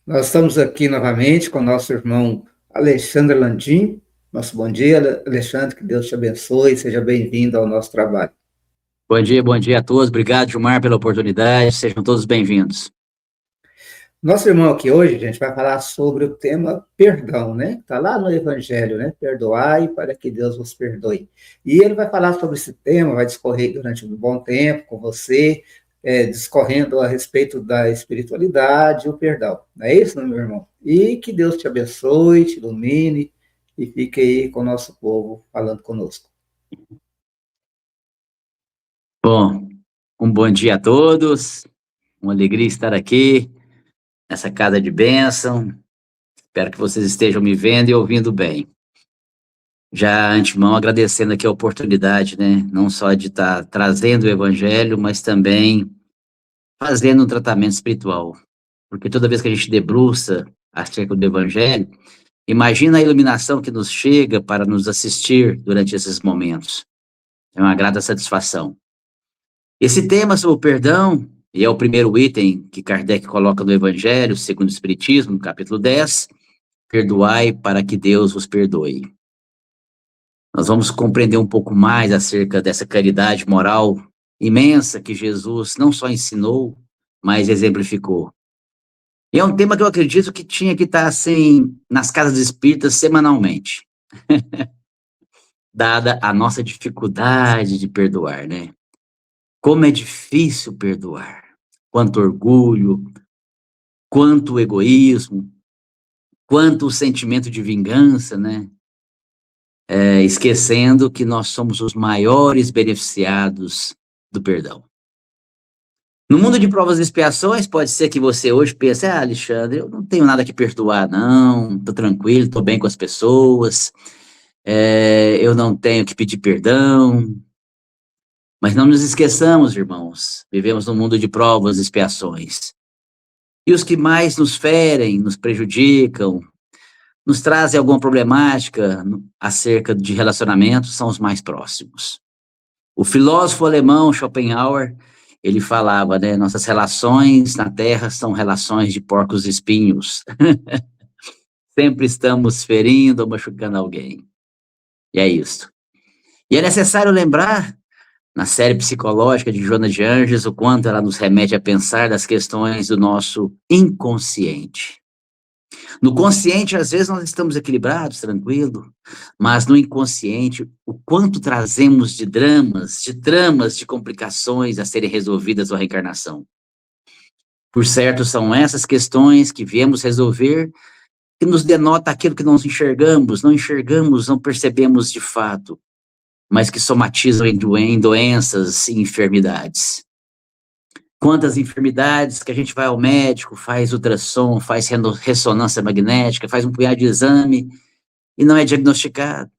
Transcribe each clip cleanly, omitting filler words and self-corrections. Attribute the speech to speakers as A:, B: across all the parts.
A: Nós estamos aqui novamente com o nosso irmão Alexandre Landim. Nosso bom dia, Alexandre, que Deus te abençoe, seja bem-vindo ao nosso trabalho.
B: Bom dia a todos. Obrigado, Gilmar, pela oportunidade. Sejam todos bem-vindos.
A: Nosso irmão aqui hoje, gente, vai falar sobre o tema perdão, né? Está lá no Evangelho, né? Perdoai para que Deus vos perdoe. E ele vai falar sobre esse tema, vai discorrer durante um bom tempo com você, discorrendo a respeito da espiritualidade e o perdão. Não é isso, meu irmão? E que Deus te abençoe, te ilumine e fique aí com o nosso povo falando conosco.
B: Bom, um bom dia a todos. Uma alegria estar aqui nessa casa de bênção. Espero que vocês estejam me vendo e ouvindo bem. Já antemão agradecendo aqui a oportunidade, né? Não só de estar trazendo o Evangelho, mas também fazendo um tratamento espiritual. Porque toda vez que a gente debruça acerca do Evangelho, imagina a iluminação que nos chega para nos assistir durante esses momentos. É uma grata satisfação. Esse tema sobre o perdão, e é o primeiro item que Kardec coloca no Evangelho, segundo o Espiritismo, no capítulo 10, perdoai para que Deus vos perdoe. Nós vamos compreender um pouco mais acerca dessa caridade moral imensa que Jesus não só ensinou, mas exemplificou. E é um tema que eu acredito que tinha que estar, assim, nas casas espíritas semanalmente, dada a nossa dificuldade de perdoar, né? Como é difícil perdoar. Quanto orgulho, quanto egoísmo, quanto o sentimento de vingança, né? Esquecendo que nós somos os maiores beneficiados do perdão. No mundo de provas e expiações, pode ser que você hoje pense, Alexandre, eu não tenho nada que perdoar, não, tô tranquilo, tô bem com as pessoas, eu não tenho que pedir perdão. Mas não nos esqueçamos, irmãos, vivemos num mundo de provas e expiações. E os que mais nos ferem, nos prejudicam, nos trazem alguma problemática acerca de relacionamentos são os mais próximos. O filósofo alemão Schopenhauer, ele falava, né, nossas relações na Terra são relações de porcos espinhos. Sempre estamos ferindo ou machucando alguém. E é isso. E é necessário lembrar, na série psicológica de Joana de Anjos, o quanto ela nos remete a pensar das questões do nosso inconsciente. No consciente, às vezes, nós estamos equilibrados, tranquilo, mas no inconsciente, o quanto trazemos de dramas, de tramas, de complicações a serem resolvidas na reencarnação. Por certo, são essas questões que viemos resolver que nos denota aquilo que nós enxergamos, não percebemos de fato, mas que somatizam em doenças e enfermidades. Quantas enfermidades que a gente vai ao médico, faz ultrassom, faz ressonância magnética, faz um punhado de exame e não é diagnosticado.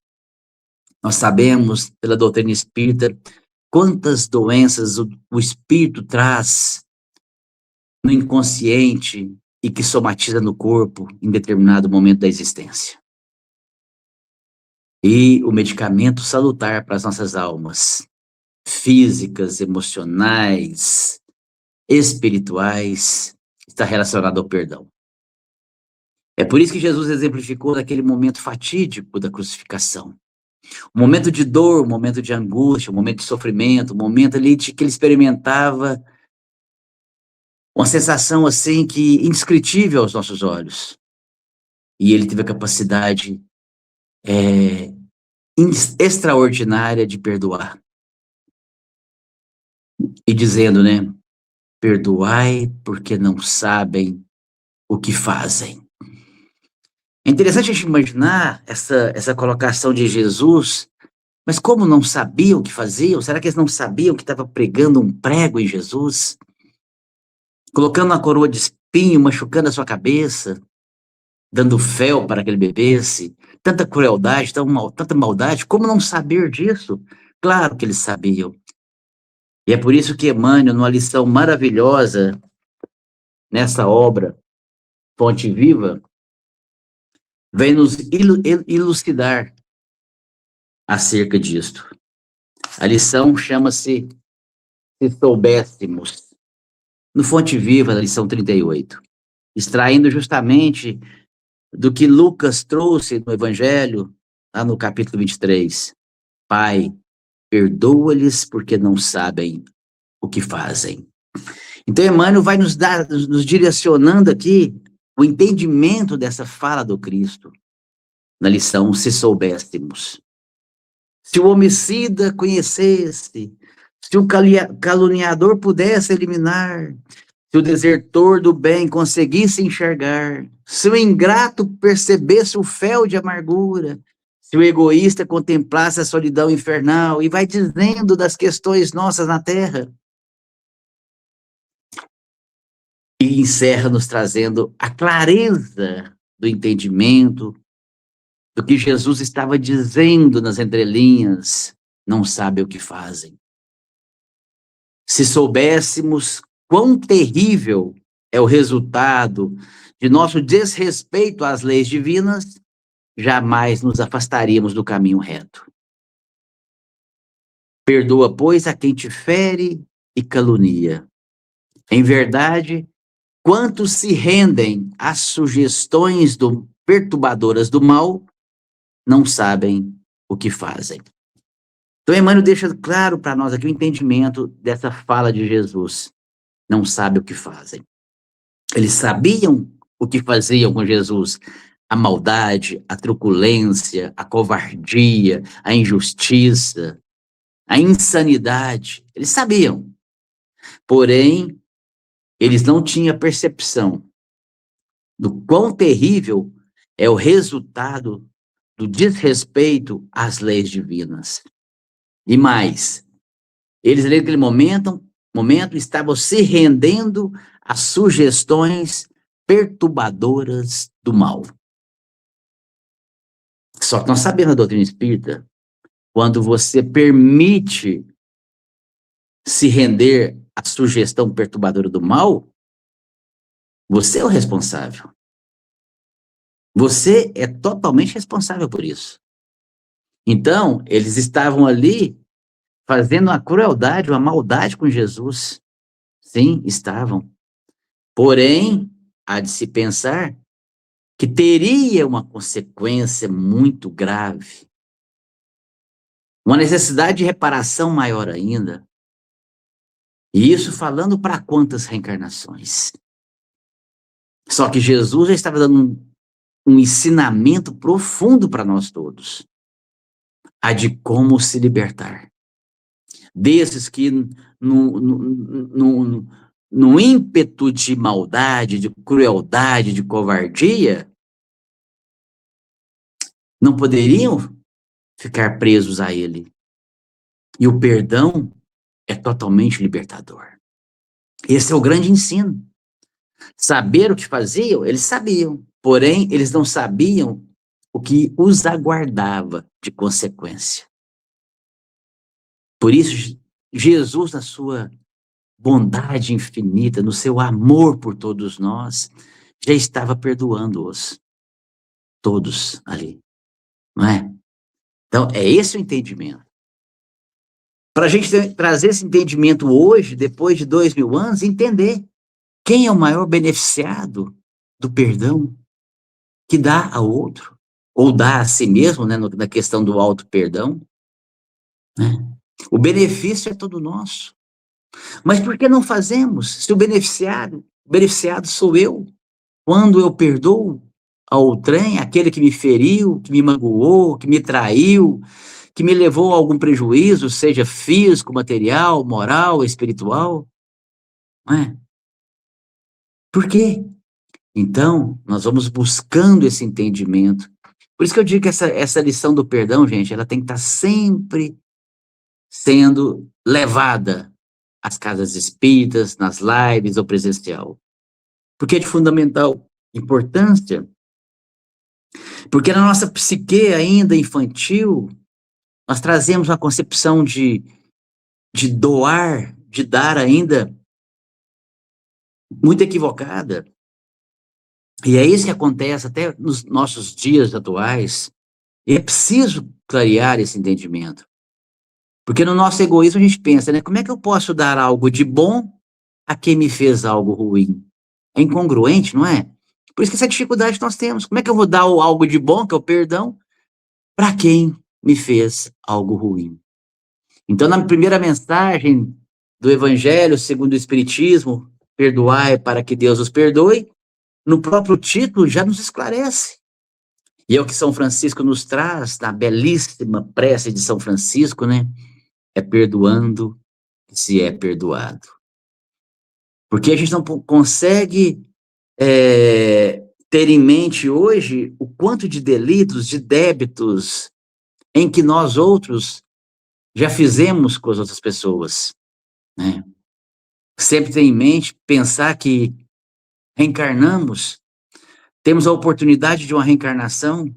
B: Nós sabemos, pela doutrina espírita, quantas doenças o espírito traz no inconsciente e que somatiza no corpo em determinado momento da existência. E o medicamento salutar para as nossas almas, físicas, emocionais, espirituais, está relacionado ao perdão. É por isso que Jesus exemplificou naquele momento fatídico da crucificação. Um momento de dor, um momento de angústia, um momento de sofrimento, um momento ali de que ele experimentava uma sensação assim que indescritível aos nossos olhos. E ele teve a capacidade extraordinária de perdoar. E dizendo, né, perdoai porque não sabem o que fazem. É interessante a gente imaginar essa colocação de Jesus, mas como não sabiam o que faziam? Será que eles não sabiam que estava pregando um prego em Jesus? Colocando uma coroa de espinho, machucando a sua cabeça, dando fel para que ele bebesse, tanta crueldade, tanta maldade, como não saber disso? Claro que eles sabiam. E é por isso que Emmanuel, numa lição maravilhosa, nessa obra, Fonte Viva, vem nos elucidar acerca disto. A lição chama-se Se Soubéssemos, no Fonte Viva, na lição 38. extraindo justamente do que Lucas trouxe no Evangelho, lá no capítulo 23. Pai, perdoa-lhes porque não sabem o que fazem. Então, Emmanuel vai nos direcionando aqui o entendimento dessa fala do Cristo, na lição Se Soubéssemos. Se o homicida conhecesse, se o caluniador pudesse eliminar, se o desertor do bem conseguisse enxergar, se o ingrato percebesse o fel de amargura, se o egoísta contemplasse a solidão infernal, e vai dizendo das questões nossas na terra. E encerra nos trazendo a clareza do entendimento do que Jesus estava dizendo nas entrelinhas, não sabe o que fazem. Se soubéssemos quão terrível é o resultado de nosso desrespeito às leis divinas, jamais nos afastaríamos do caminho reto. Perdoa, pois, a quem te fere e calunia. Em verdade, quantos se rendem às sugestões perturbadoras do mal, não sabem o que fazem. Então, Emmanuel deixa claro para nós aqui o entendimento dessa fala de Jesus. Não sabe o que fazem. Eles sabiam o que faziam com Jesus. A maldade, a truculência, a covardia, a injustiça, a insanidade. Eles sabiam. Porém, eles não tinham percepção do quão terrível é o resultado do desrespeito às leis divinas. E mais, eles naquele momento estavam se rendendo às sugestões perturbadoras do mal. Só que nós sabemos a doutrina espírita, quando você permite se render à sugestão perturbadora do mal, você é o responsável. Você é totalmente responsável por isso. Então, eles estavam ali fazendo uma crueldade, uma maldade com Jesus. Sim, estavam. Porém, há de se pensar que teria uma consequência muito grave. Uma necessidade de reparação maior ainda. E isso falando para quantas reencarnações? Só que Jesus já estava dando um ensinamento profundo para nós todos. A de como se libertar. Desses que, no ímpeto de maldade, de crueldade, de covardia, não poderiam ficar presos a ele. E o perdão é totalmente libertador. Esse é o grande ensino. Saber o que faziam, eles sabiam. Porém, eles não sabiam o que os aguardava de consequência. Por isso, Jesus, na sua bondade infinita, no seu amor por todos nós, já estava perdoando-os. Todos ali. Não é? Então, é esse o entendimento. Para a gente trazer esse entendimento hoje, depois de 2000 anos, entender quem é o maior beneficiado do perdão que dá ao outro, ou dá a si mesmo, né, na questão do auto-perdão. Né? O benefício é todo nosso. Mas por que não fazemos? Se o beneficiado sou eu, quando eu perdoo a outrem, aquele que me feriu, que me magoou, que me traiu, que me levou a algum prejuízo, seja físico, material, moral, espiritual. Não é? Por quê? Então, nós vamos buscando esse entendimento. Por isso que eu digo que essa lição do perdão, gente, ela tem que estar sempre sendo levada às casas espíritas, nas lives ou presencial. Porque é de fundamental importância. Porque na nossa psique ainda infantil, nós trazemos uma concepção de doar, de dar ainda muito equivocada. E é isso que acontece até nos nossos dias atuais. E é preciso clarear esse entendimento. Porque no nosso egoísmo a gente pensa, né? Como é que eu posso dar algo de bom a quem me fez algo ruim? É incongruente, não é? Por isso que essa dificuldade nós temos. Como é que eu vou dar algo de bom, que é o perdão, para quem me fez algo ruim? Então, na primeira mensagem do Evangelho, segundo o Espiritismo, perdoai para que Deus os perdoe, no próprio título já nos esclarece. E é o que São Francisco nos traz, na belíssima prece de São Francisco, né? É perdoando que se é perdoado. Porque a gente não consegue ter em mente hoje o quanto de delitos, de débitos, em que nós outros já fizemos com as outras pessoas, né? Sempre ter em mente, pensar que reencarnamos, temos a oportunidade de uma reencarnação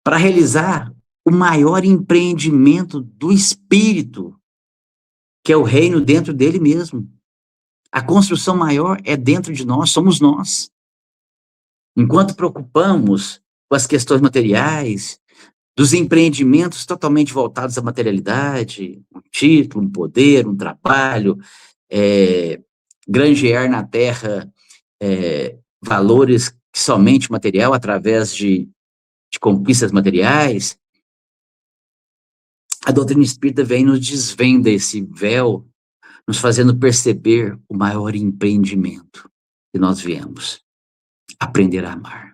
B: para realizar o maior empreendimento do espírito, que é o reino dentro dele mesmo. A construção maior é dentro de nós, somos nós. Enquanto preocupamos com as questões materiais, dos empreendimentos totalmente voltados à materialidade, um título, um poder, um trabalho, granjear na terra valores que somente material, através de conquistas materiais, a doutrina espírita vem e nos desvenda esse véu, nos fazendo perceber o maior empreendimento que nós viemos, aprender a amar.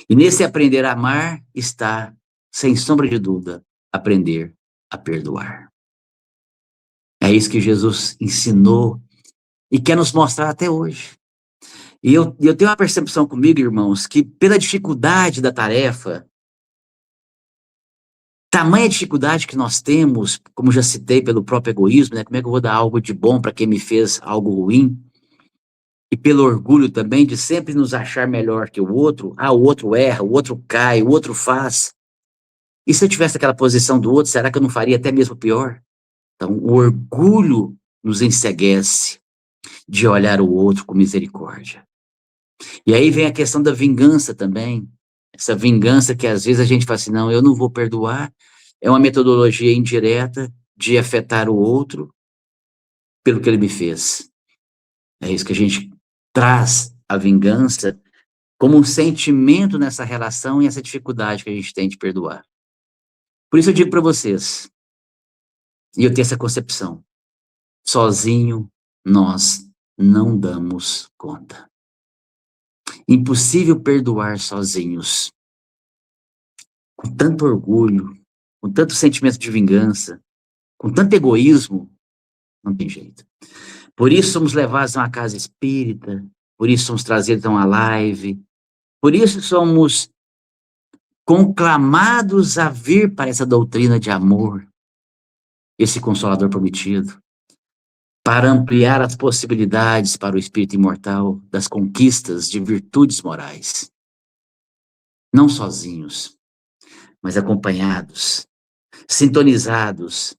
B: E nesse aprender a amar está, sem sombra de dúvida, aprender a perdoar. É isso que Jesus ensinou e quer nos mostrar até hoje. E eu tenho uma percepção comigo, irmãos, que pela dificuldade da tarefa, tamanha dificuldade que nós temos, como já citei, pelo próprio egoísmo, né? Como é que eu vou dar algo de bom para quem me fez algo ruim? E pelo orgulho também de sempre nos achar melhor que o outro. Ah, o outro erra, o outro cai, o outro faz. E se eu tivesse aquela posição do outro, será que eu não faria até mesmo pior? Então, o orgulho nos enceguece de olhar o outro com misericórdia. E aí vem a questão da vingança também. Essa vingança que às vezes a gente fala assim, não, eu não vou perdoar. É uma metodologia indireta de afetar o outro pelo que ele me fez. É isso que a gente traz a vingança como um sentimento nessa relação e essa dificuldade que a gente tem de perdoar. Por isso eu digo para vocês, e eu tenho essa concepção, sozinho nós não damos conta. Impossível perdoar sozinhos. Com tanto orgulho, com tanto sentimento de vingança, com tanto egoísmo, não tem jeito. Por isso somos levados a uma casa espírita, por isso somos trazidos a uma live, por isso somos conclamados a vir para essa doutrina de amor, esse Consolador prometido, para ampliar as possibilidades para o espírito imortal das conquistas de virtudes morais. Não sozinhos, mas acompanhados, sintonizados.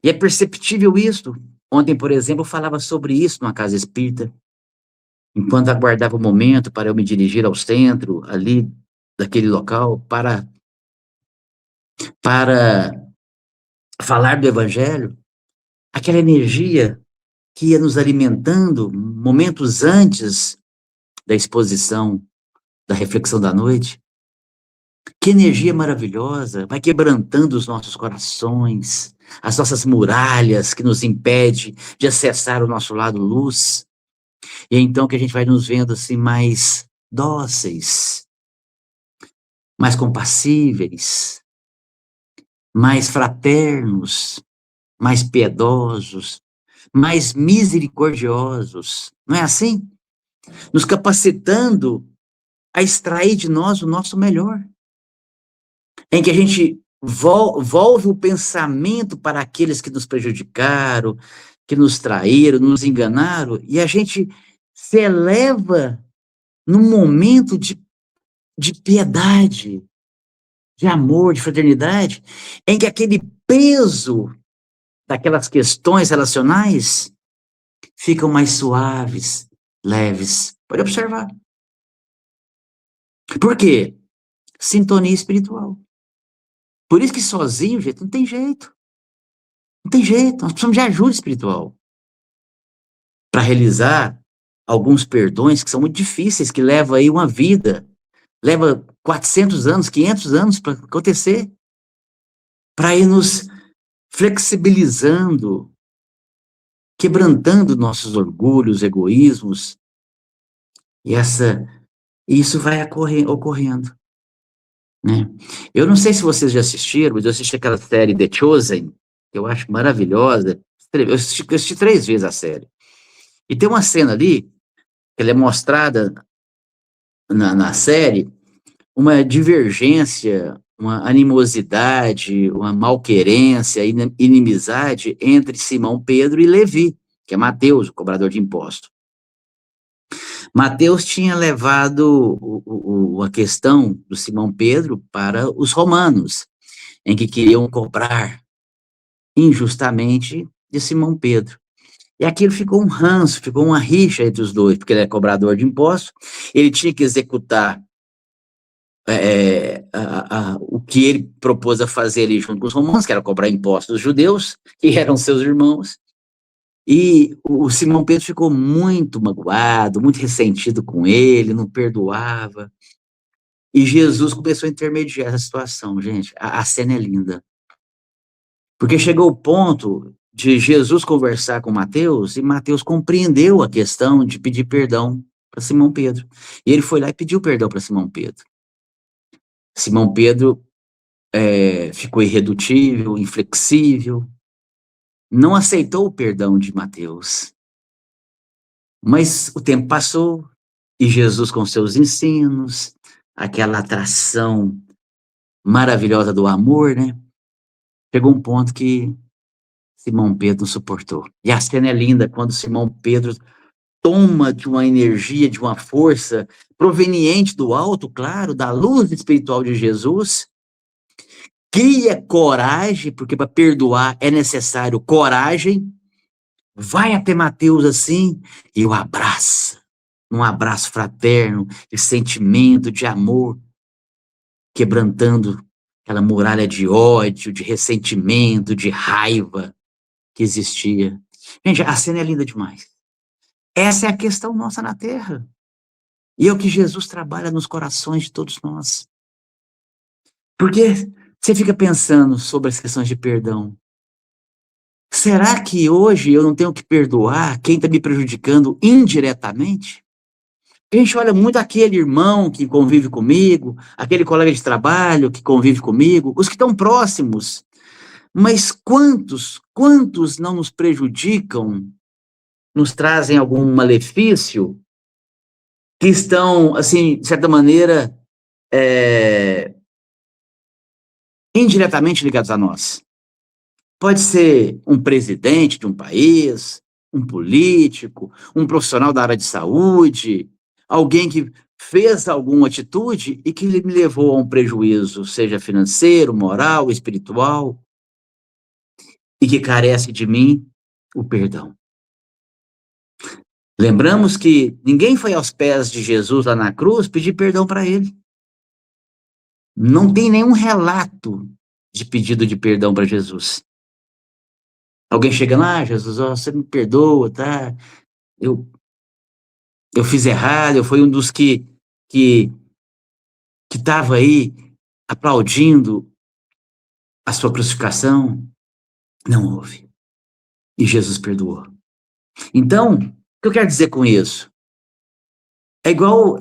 B: E é perceptível isso. Ontem, por exemplo, eu falava sobre isso numa casa espírita, enquanto aguardava o momento para eu me dirigir ao centro, ali, daquele local, para falar do Evangelho, aquela energia que ia nos alimentando momentos antes da exposição, da reflexão da noite. Que energia maravilhosa, vai quebrantando os nossos corações, as nossas muralhas que nos impede de acessar o nosso lado luz. E é então que a gente vai nos vendo assim mais dóceis, mais compassíveis, mais fraternos, mais piedosos, mais misericordiosos. Não é assim? Nos capacitando a extrair de nós o nosso melhor. Em que a gente volve o pensamento para aqueles que nos prejudicaram, que nos traíram, nos enganaram, e a gente se eleva num momento de piedade, de amor, de fraternidade, em que aquele peso daquelas questões relacionais ficam mais suaves, leves. Pode observar. Por quê? Sintonia espiritual. Por isso que sozinho, gente, não tem jeito. Não tem jeito. Nós precisamos de ajuda espiritual para realizar alguns perdões que são muito difíceis, que levam aí uma vida, leva 400 anos, 500 anos para acontecer, para ir nos flexibilizando, quebrantando nossos orgulhos, egoísmos, e isso vai ocorrendo, né? Eu não sei se vocês já assistiram, mas eu assisti aquela série The Chosen, que eu acho maravilhosa. Eu assisti 3 vezes a série. E tem uma cena ali, que ela é mostrada na série, uma divergência, uma animosidade, uma malquerência, inimizade entre Simão Pedro e Levi, que é Mateus, o cobrador de impostos. Mateus tinha levado a questão do Simão Pedro para os romanos, em que queriam cobrar injustamente de Simão Pedro. E aquilo ficou um ranço, ficou uma rixa entre os dois, porque ele é cobrador de impostos, ele tinha que executar o que ele propôs a fazer ali junto com os romanos, que era cobrar impostos dos judeus, que eram seus irmãos, e o Simão Pedro ficou muito magoado, muito ressentido com ele, não perdoava, e Jesus começou a intermediar essa situação, gente, a cena é linda, porque chegou o ponto de Jesus conversar com Mateus, e Mateus compreendeu a questão de pedir perdão para Simão Pedro, e ele foi lá e pediu perdão para Simão Pedro. Simão Pedro ficou irredutível, inflexível, não aceitou o perdão de Mateus. Mas o tempo passou e Jesus, com seus ensinos, aquela atração maravilhosa do amor, né? Chegou um ponto que Simão Pedro não suportou. E a cena é linda quando Simão Pedro toma de uma energia, de uma força proveniente do alto, claro, da luz espiritual de Jesus, cria coragem, porque para perdoar é necessário coragem, vai até Mateus assim e o abraça, um abraço fraterno, de sentimento, de amor, quebrantando aquela muralha de ódio, de ressentimento, de raiva que existia. Gente, a cena é linda demais. Essa é a questão nossa na Terra. E é o que Jesus trabalha nos corações de todos nós. Porque você fica pensando sobre as questões de perdão. Será que hoje eu não tenho que perdoar quem está me prejudicando indiretamente? A gente olha muito aquele irmão que convive comigo, aquele colega de trabalho que convive comigo, os que estão próximos. Mas quantos não nos prejudicam, nos trazem algum malefício, que estão, assim, de certa maneira, indiretamente ligados a nós? Pode ser um presidente de um país, um político, um profissional da área de saúde, alguém que fez alguma atitude e que me levou a um prejuízo, seja financeiro, moral, espiritual, e que carece de mim o perdão. Lembramos que ninguém foi aos pés de Jesus lá na cruz pedir perdão para ele. Não tem nenhum relato de pedido de perdão para Jesus. Alguém chega lá, Jesus, você me perdoa, tá? Eu fiz errado, eu fui um dos que estava aí aplaudindo a sua crucificação. Não houve. E Jesus perdoou. Então, o que eu quero dizer com isso? É igual,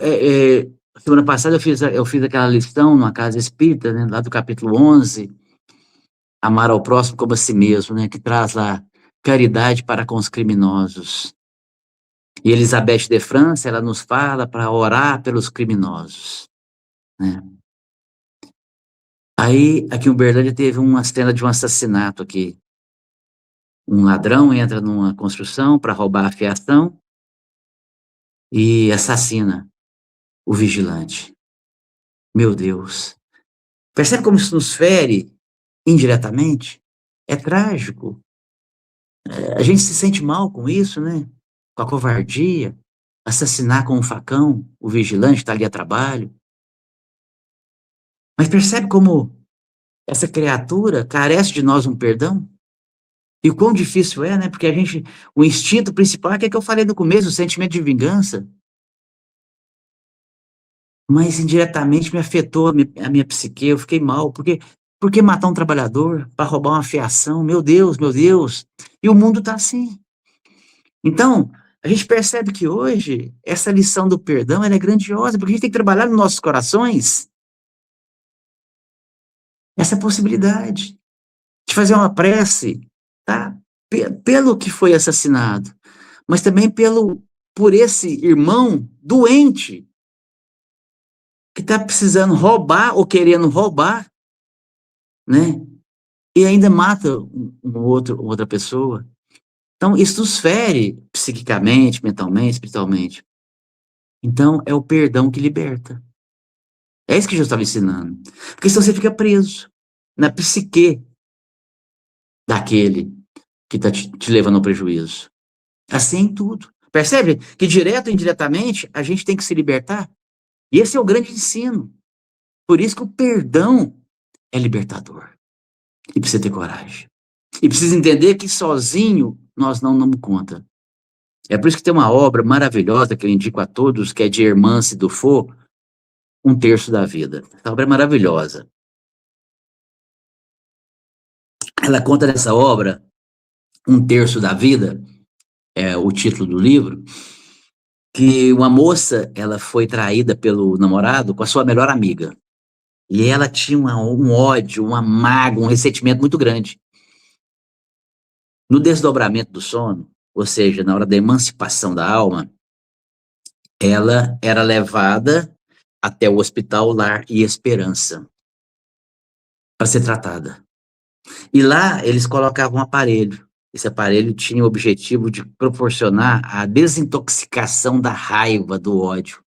B: semana passada eu fiz aquela lição numa casa espírita, né, lá do capítulo 11, amar ao próximo como a si mesmo, né, que traz lá caridade para com os criminosos. E Elizabeth de França, ela nos fala para orar pelos criminosos, né? Aí, aqui em Uberlândia teve uma cena de um assassinato aqui. Um ladrão entra numa construção para roubar a fiação e assassina o vigilante. Meu Deus. Percebe como isso nos fere indiretamente? É trágico. A gente se sente mal com isso, né? Com a covardia. Assassinar com um facão o vigilante que está ali a trabalho. Mas percebe como essa criatura carece de nós um perdão? E o quão difícil é, né? Porque o instinto principal é aquele que eu falei no começo, o sentimento de vingança. Mas indiretamente me afetou a minha psique, eu fiquei mal, por que matar um trabalhador para roubar uma fiação? Meu Deus, meu Deus. E o mundo está assim. Então, a gente percebe que hoje, essa lição do perdão, ela é grandiosa, porque a gente tem que trabalhar nos nossos corações essa possibilidade de fazer uma prece, tá? Pelo que foi assassinado, mas também por esse irmão doente que está precisando roubar ou querendo roubar, né? E ainda mata outra pessoa. Então, isso nos fere psiquicamente, mentalmente, espiritualmente. Então, é o perdão que liberta. É isso que Jesus estava ensinando. Porque senão você fica preso na psique daquele que está te levando ao prejuízo. Assim em tudo. Percebe que direto ou indiretamente a gente tem que se libertar? E esse é o grande ensino. Por isso que o perdão é libertador. E precisa ter coragem. E precisa entender que sozinho nós não damos conta. É por isso que tem uma obra maravilhosa que eu indico a todos, que é de Hermance Dufour, Um Terço da Vida. Essa obra é maravilhosa. Ela conta nessa obra, Um Terço da Vida, é o título do livro, que uma moça, ela foi traída pelo namorado com a sua melhor amiga. E ela tinha um ódio, uma mágoa, um ressentimento muito grande. No desdobramento do sono, ou seja, na hora da emancipação da alma, ela era levada até o Hospital Lar e Esperança para ser tratada. E lá eles colocavam um aparelho. Esse aparelho tinha o objetivo de proporcionar a desintoxicação da raiva, do ódio.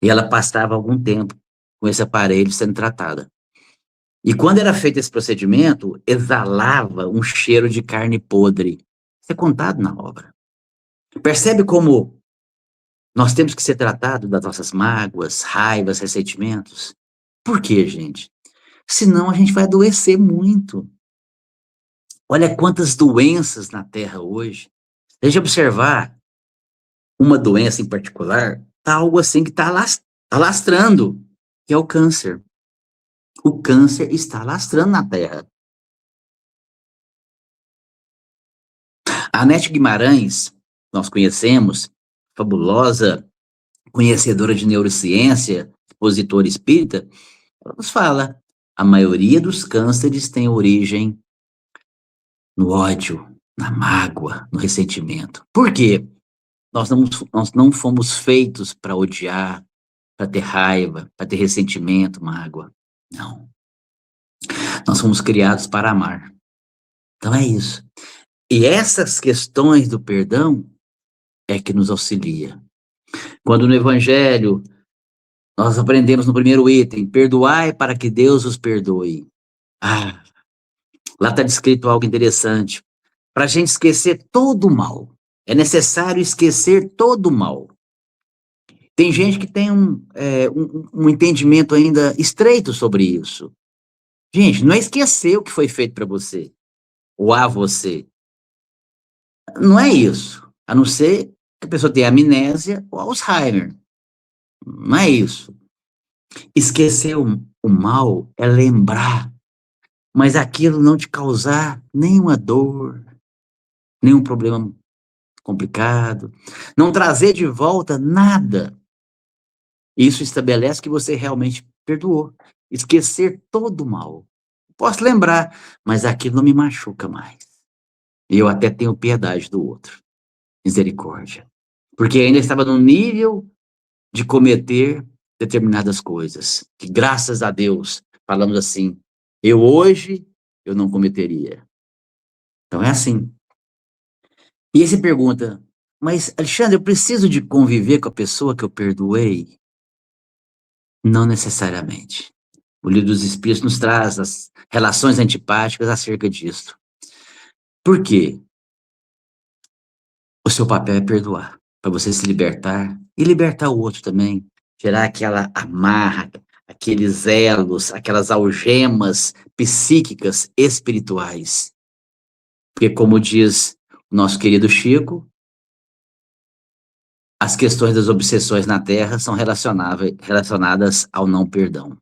B: E ela passava algum tempo com esse aparelho sendo tratada. E quando era feito esse procedimento, exalava um cheiro de carne podre. Isso é contado na obra. Percebe como nós temos que ser tratados das nossas mágoas, raivas, ressentimentos? Por quê, gente? Senão a gente vai adoecer muito. Olha quantas doenças na Terra hoje. Deixa eu observar uma doença em particular, tá algo assim que está alastrando, que é o câncer. O câncer está alastrando na Terra. A Anete Guimarães, nós conhecemos, fabulosa conhecedora de neurociência, expositora espírita, ela nos fala, a maioria dos cânceres tem origem no ódio, na mágoa, no ressentimento. Por quê? Nós não fomos feitos para odiar, para ter raiva, para ter ressentimento, mágoa. Não. Nós fomos criados para amar. Então é isso. E essas questões do perdão é que nos auxilia. Quando no Evangelho nós aprendemos no primeiro item, perdoai para que Deus os perdoe. Ah, lá está descrito algo interessante. Para a gente esquecer todo o mal. É necessário esquecer todo o mal. Tem gente que tem um entendimento ainda estreito sobre isso. Gente, não é esquecer o que foi feito para você, ou a você. Não é isso. A não ser que a pessoa tenha amnésia ou Alzheimer. Não é isso. Esquecer o mal é lembrar, mas aquilo não te causar nenhuma dor, nenhum problema complicado, não trazer de volta nada. Isso estabelece que você realmente perdoou. Esquecer todo o mal. Posso lembrar, mas aquilo não me machuca mais. E eu até tenho piedade do outro. Misericórdia. Porque ainda estava no nível de cometer determinadas coisas. Que graças a Deus, falamos assim, eu não cometeria. Então é assim. E aí você pergunta, mas Alexandre, eu preciso de conviver com a pessoa que eu perdoei? Não necessariamente. O Livro dos Espíritos nos traz as relações antipáticas acerca disso. Por quê? O seu papel é perdoar, para você se libertar e libertar o outro também. Tirar aquela amarra, aqueles elos, aquelas algemas psíquicas, espirituais. Porque, como diz o nosso querido Chico, as questões das obsessões na Terra são relacionadas ao não perdão.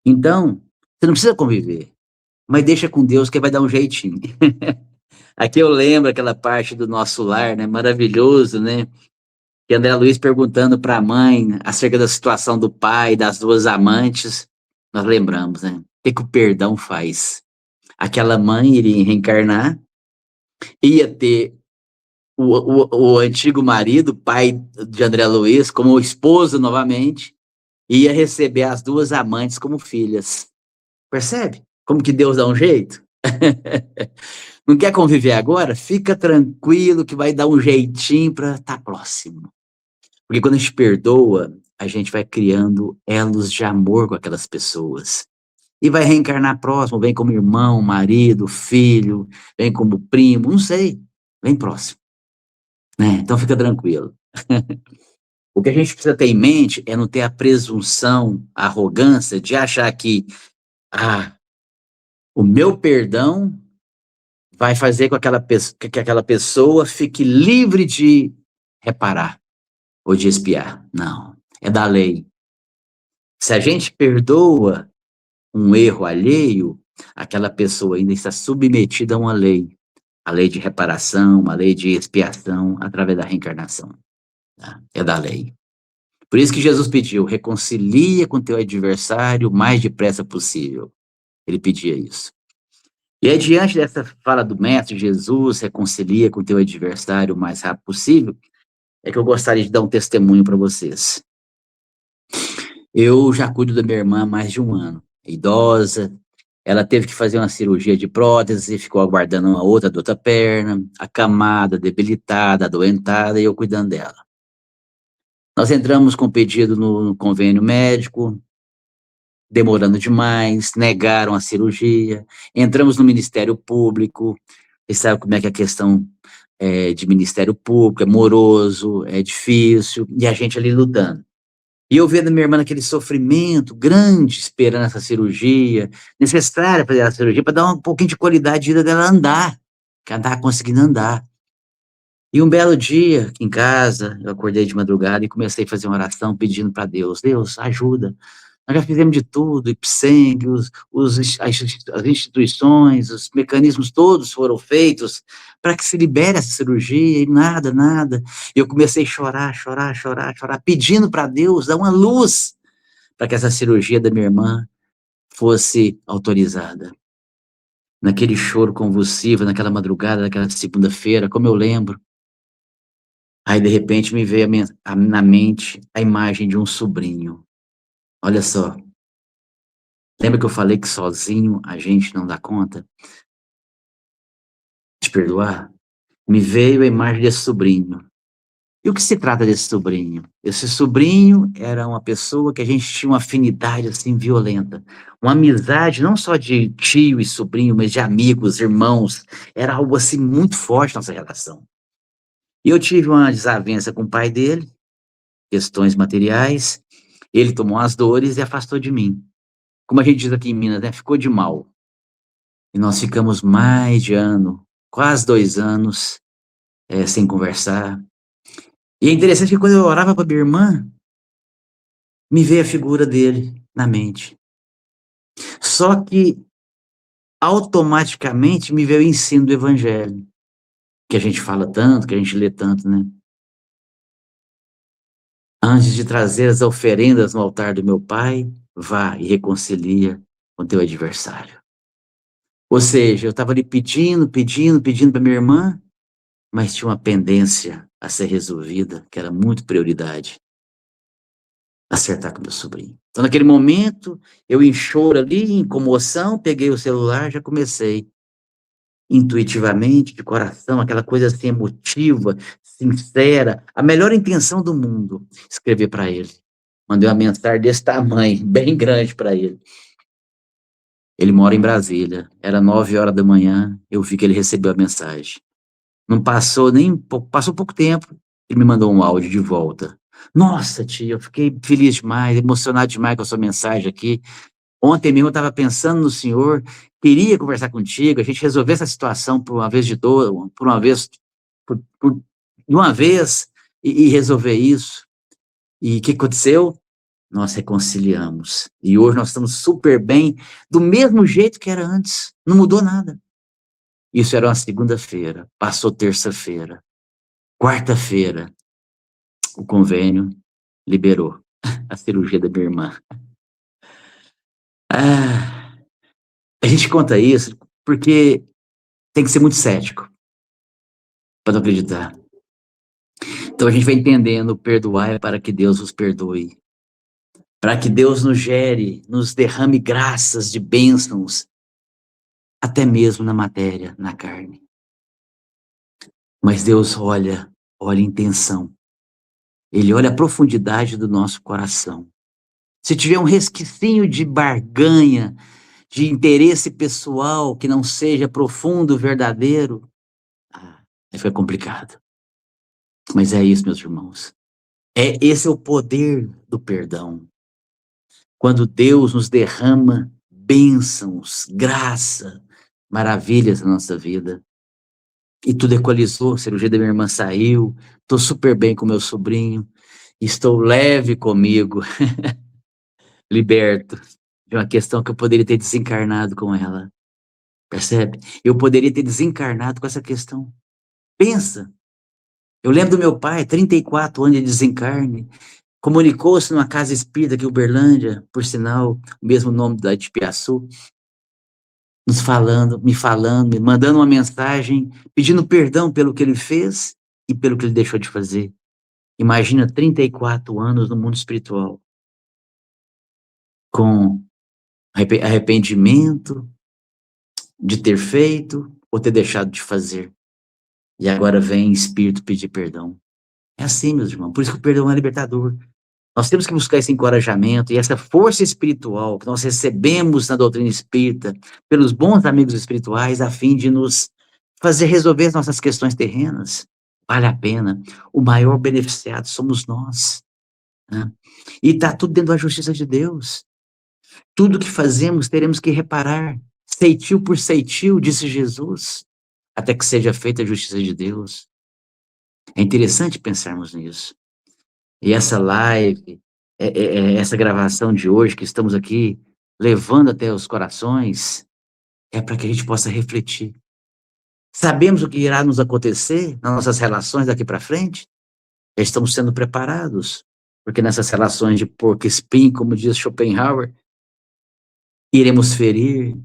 B: Então, você não precisa conviver, mas deixa com Deus que vai dar um jeitinho. Aqui eu lembro aquela parte do Nosso Lar, né? Maravilhoso, né? E André Luiz perguntando para a mãe acerca da situação do pai, das duas amantes. Nós lembramos, né? O que o perdão faz? Aquela mãe iria reencarnar, ia ter o antigo marido, pai de André Luiz, como esposo novamente, e ia receber as duas amantes como filhas. Percebe? Como que Deus dá um jeito? Não quer conviver agora? Fica tranquilo que vai dar um jeitinho para estar próximo. Porque quando a gente perdoa, a gente vai criando elos de amor com aquelas pessoas. E vai reencarnar próximo, vem como irmão, marido, filho, vem como primo, não sei, vem próximo. Né? Então fica tranquilo. O que a gente precisa ter em mente é não ter a presunção, a arrogância de achar que o meu perdão vai fazer com que aquela pessoa fique livre de reparar ou de expiar. Não, é da lei. Se a gente perdoa um erro alheio, aquela pessoa ainda está submetida a uma lei. A lei de reparação, a lei de expiação, através da reencarnação. Tá? É da lei. Por isso que Jesus pediu, reconcilia com teu adversário o mais depressa possível. Ele pedia isso. E aí, diante dessa fala do Mestre Jesus, reconcilia com teu adversário o mais rápido possível, é que eu gostaria de dar um testemunho para vocês. Eu já cuido da minha irmã há mais de um ano, idosa, ela teve que fazer uma cirurgia de prótese, ficou aguardando uma outra da outra perna, acamada, debilitada, adoentada, e eu cuidando dela. Nós entramos com pedido no convênio médico, demorando demais, negaram a cirurgia, entramos no Ministério Público, e sabe como é que é a questão de Ministério Público, é moroso, é difícil, e a gente ali lutando. E eu vendo a minha irmã naquele sofrimento grande, esperando essa cirurgia, necessária fazer a cirurgia, para dar um pouquinho de qualidade de vida dela andar, que ela estava conseguindo andar. E um belo dia, em casa, eu acordei de madrugada e comecei a fazer uma oração pedindo para Deus, Deus, ajuda. Nós já fizemos de tudo, IPSENG, as instituições, os mecanismos todos foram feitos para que se libere essa cirurgia, e nada, nada. E eu comecei a chorar, pedindo para Deus dar uma luz para que essa cirurgia da minha irmã fosse autorizada. Naquele choro convulsivo, naquela madrugada, naquela segunda-feira, como eu lembro, aí de repente me veio na mente a imagem de um sobrinho. Olha só. Lembra que eu falei que sozinho a gente não dá conta de perdoar? Me veio a imagem desse sobrinho. E o que se trata desse sobrinho? Esse sobrinho era uma pessoa que a gente tinha uma afinidade assim violenta. Uma amizade não só de tio e sobrinho, mas de amigos, irmãos. Era algo assim muito forte nossa relação. E eu tive uma desavença com o pai dele, questões materiais. Ele tomou as dores e afastou de mim. Como a gente diz aqui em Minas, né? Ficou de mal. E nós ficamos mais de ano, quase 2 anos, sem conversar. E é interessante que quando eu orava para minha irmã, me veio a figura dele na mente. Só que, automaticamente, me veio o ensino do Evangelho, que a gente fala tanto, que a gente lê tanto, né? Antes de trazer as oferendas no altar do meu pai, vá e reconcilia com teu adversário. Ou seja, eu estava ali pedindo para minha irmã, mas tinha uma pendência a ser resolvida, que era muito prioridade. Acertar com meu sobrinho. Então, naquele momento, eu em choro ali, em comoção, peguei o celular, já comecei, intuitivamente, de coração, aquela coisa assim emotiva, sincera, a melhor intenção do mundo, escrever para ele. Mandei uma mensagem desse tamanho, bem grande para ele. Ele mora em Brasília, era 9h da manhã, eu vi que ele recebeu a mensagem. Não passou passou pouco tempo, ele me mandou um áudio de volta. Nossa, tia, eu fiquei feliz demais, emocionado demais com a sua mensagem aqui. Ontem mesmo eu estava pensando no Senhor, queria conversar contigo, a gente resolver essa situação por uma vez de todas, por uma vez, de uma vez, e resolver isso. E o que aconteceu? Nós reconciliamos. E hoje nós estamos super bem, do mesmo jeito que era antes. Não mudou nada. Isso era uma segunda-feira, passou terça-feira. Quarta-feira, o convênio liberou a cirurgia da minha irmã. Ah, a gente conta isso porque tem que ser muito cético para não acreditar. Então a gente vai entendendo, perdoar é para que Deus os perdoe. Para que Deus nos gere, nos derrame graças de bênçãos, até mesmo na matéria, na carne. Mas Deus olha a intenção. Ele olha a profundidade do nosso coração. Se tiver um resquício de barganha, de interesse pessoal que não seja profundo, verdadeiro, aí foi complicado. Mas é isso, meus irmãos. Esse é o poder do perdão. Quando Deus nos derrama bênçãos, graça, maravilhas na nossa vida. E tudo equalizou, a cirurgia da minha irmã saiu, estou super bem com meu sobrinho, estou leve comigo, liberto de uma questão que eu poderia ter desencarnado com ela. Percebe? Eu poderia ter desencarnado com essa questão. Pensa, eu lembro do meu pai, 34 anos de desencarne, comunicou-se numa casa espírita aqui em Uberlândia, por sinal, o mesmo nome da de Piaçu, me falando, me mandando uma mensagem, pedindo perdão pelo que ele fez e pelo que ele deixou de fazer. Imagina 34 anos no mundo espiritual, com arrependimento de ter feito ou ter deixado de fazer. E agora vem espírito pedir perdão. É assim, meus irmãos, por isso que o perdão é libertador. Nós temos que buscar esse encorajamento e essa força espiritual que nós recebemos na doutrina espírita, pelos bons amigos espirituais, a fim de nos fazer resolver as nossas questões terrenas. Vale a pena. O maior beneficiado somos nós, né? E está tudo dentro da justiça de Deus. Tudo que fazemos teremos que reparar, ceitil por ceitil, disse Jesus, até que seja feita a justiça de Deus. É interessante pensarmos nisso. E essa live, essa gravação de hoje que estamos aqui levando até os corações, é para que a gente possa refletir. Sabemos o que irá nos acontecer nas nossas relações daqui para frente? Já estamos sendo preparados, porque nessas relações de porco-espinho, como diz Schopenhauer, iremos ferir,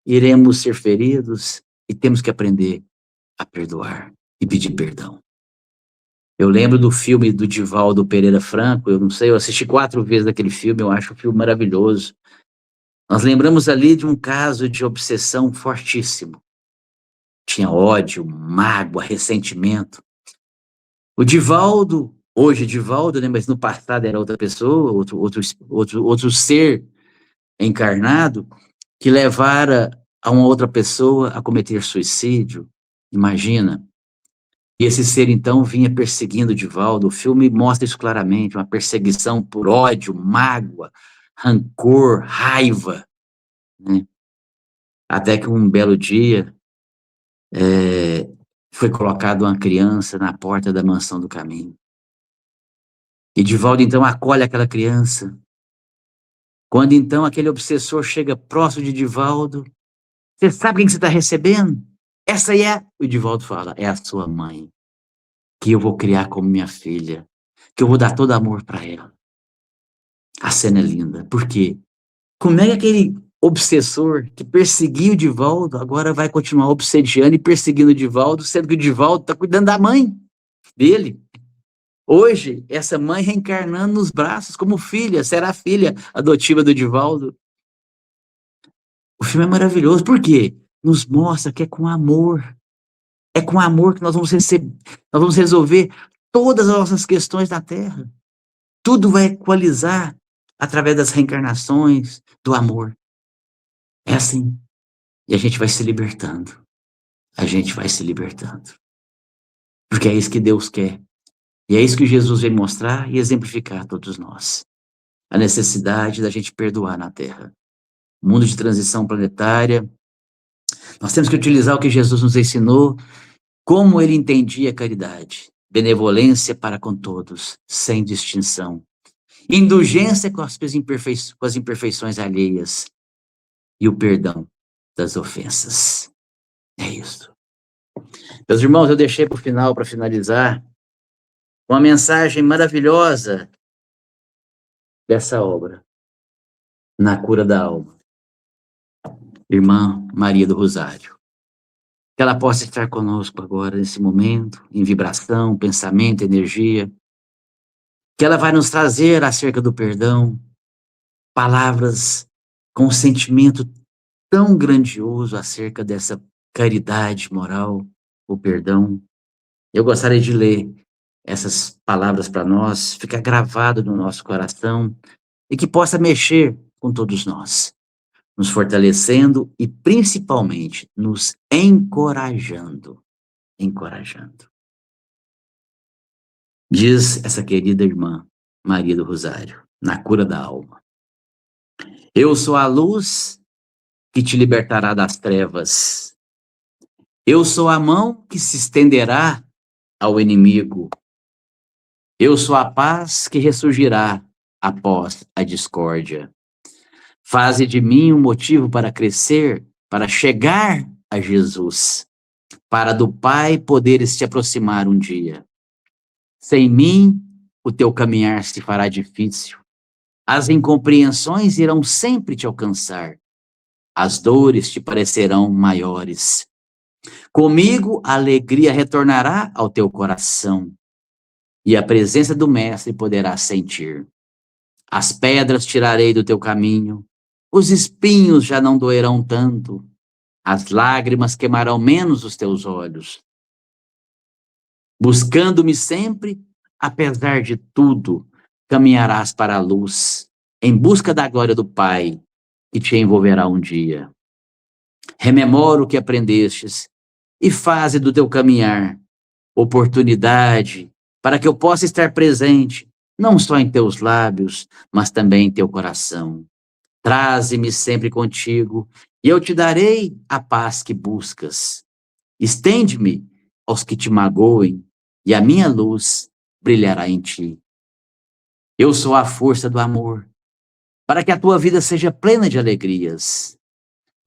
B: iremos ser feridos e temos que aprender a perdoar e pedir perdão. Eu lembro do filme do Divaldo Pereira Franco, eu não sei, eu assisti 4 vezes aquele filme, eu acho um filme maravilhoso. Nós lembramos ali de um caso de obsessão fortíssimo. Tinha ódio, mágoa, ressentimento. O Divaldo, hoje Divaldo, né, mas no passado era outra pessoa, outro ser encarnado, que levara a uma outra pessoa a cometer suicídio. Imagina. E esse ser, então, vinha perseguindo Divaldo. O filme mostra isso claramente, uma perseguição por ódio, mágoa, rancor, raiva, né? Até que um belo dia, foi colocada uma criança na porta da mansão do caminho. E Divaldo, então, acolhe aquela criança. Quando, então, aquele obsessor chega próximo de Divaldo, você sabe quem que você está recebendo? Essa aí é, o Divaldo fala, é a sua mãe, que eu vou criar como minha filha, que eu vou dar todo amor para ela. A cena é linda. Por quê? Como é que aquele obsessor que perseguiu o Divaldo agora vai continuar obsediando e perseguindo o Divaldo, sendo que o Divaldo está cuidando da mãe dele? Hoje, essa mãe reencarnando nos braços como filha, será a filha adotiva do Divaldo. O filme é maravilhoso. Por quê? Nos mostra que é com amor. É com amor que nós vamos resolver todas as nossas questões na Terra. Tudo vai equalizar através das reencarnações, do amor. É assim. E a gente vai se libertando. A gente vai se libertando. Porque é isso que Deus quer. E é isso que Jesus vem mostrar e exemplificar a todos nós. A necessidade da gente perdoar na Terra. mundo de transição planetária. Nós temos que utilizar o que Jesus nos ensinou, como ele entendia a caridade, benevolência para com todos, sem distinção, indulgência com com as imperfeições alheias e o perdão das ofensas. É isso. Meus irmãos, eu deixei para o final, para finalizar, uma mensagem maravilhosa dessa obra, Na Cura da Alma. Irmã Maria do Rosário. Que ela possa estar conosco agora, nesse momento, em vibração, pensamento, energia. Que ela vai nos trazer acerca do perdão, palavras com um sentimento tão grandioso acerca dessa caridade moral, o perdão. Eu gostaria de ler essas palavras para nós, ficar gravado no nosso coração e que possa mexer com todos nós, nos fortalecendo e principalmente nos encorajando. Encorajando. Diz essa querida irmã Maria do Rosário, na Cura da Alma. Eu sou a luz que te libertará das trevas. Eu sou a mão que se estenderá ao inimigo. Eu sou a paz que ressurgirá após a discórdia. Faze de mim um motivo para crescer, para chegar a Jesus, para do Pai poderes te aproximar um dia. Sem mim, o teu caminhar se fará difícil. As incompreensões irão sempre te alcançar. As dores te parecerão maiores. Comigo, a alegria retornará ao teu coração e a presença do Mestre poderás sentir. As pedras tirarei do teu caminho, os espinhos já não doerão tanto, as lágrimas queimarão menos os teus olhos. Buscando-me sempre, apesar de tudo, caminharás para a luz, em busca da glória do Pai, que te envolverá um dia. Rememora o que aprendestes e faze do teu caminhar oportunidade para que eu possa estar presente, não só em teus lábios, mas também em teu coração. Traze-me sempre contigo e eu te darei a paz que buscas. Estende-me aos que te magoem e a minha luz brilhará em ti. Eu sou a força do amor, para que a tua vida seja plena de alegrias.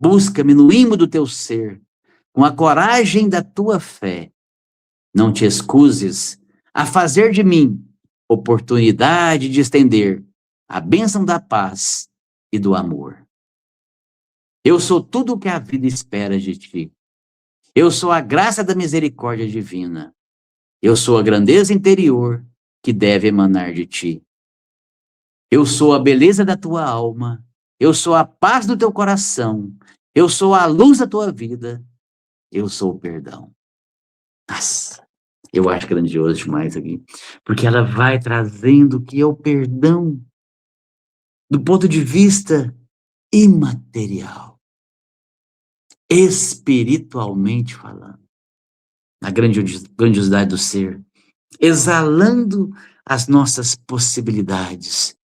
B: Busca-me no imo do teu ser, com a coragem da tua fé. Não te excuses a fazer de mim oportunidade de estender a bênção da paz e do amor. Eu sou tudo o que a vida espera de ti. Eu sou a graça da misericórdia divina. Eu sou a grandeza interior que deve emanar de ti. Eu sou a beleza da tua alma. Eu sou a paz do teu coração. Eu sou a luz da tua vida. Eu sou o perdão. Nossa, eu acho grandioso demais aqui. Porque ela vai trazendo o que é o perdão do ponto de vista imaterial, espiritualmente falando, a grandiosidade do ser, exalando as nossas possibilidades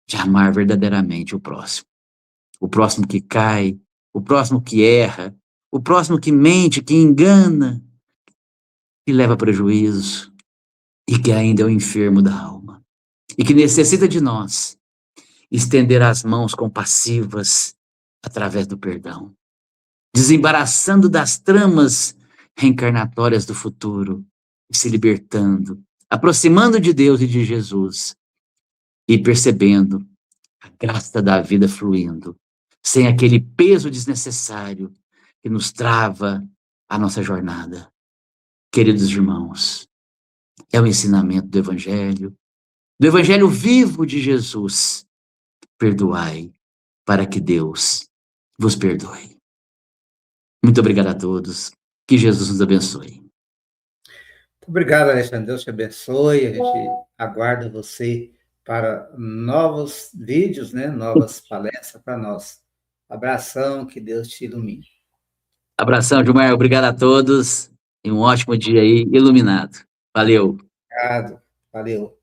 B: de amar verdadeiramente o próximo que cai, o próximo que erra, o próximo que mente, que engana, que leva prejuízo e que ainda é o enfermo da alma e que necessita de nós estender as mãos compassivas através do perdão, desembaraçando das tramas reencarnatórias do futuro, e se libertando, aproximando de Deus e de Jesus, e percebendo a graça da vida fluindo, sem aquele peso desnecessário que nos trava a nossa jornada. Queridos irmãos, é o ensinamento do Evangelho vivo de Jesus. Perdoai, para que Deus vos perdoe. Muito obrigado a todos. Que Jesus nos abençoe.
A: Muito obrigado, Alexandre. Deus te abençoe. A gente aguarda você para novos vídeos, né? Novas palestras para nós. Abração, que Deus te ilumine.
B: Abração, Gilmar. Obrigado a todos. E um ótimo dia aí, iluminado. Valeu.
A: Obrigado. Valeu.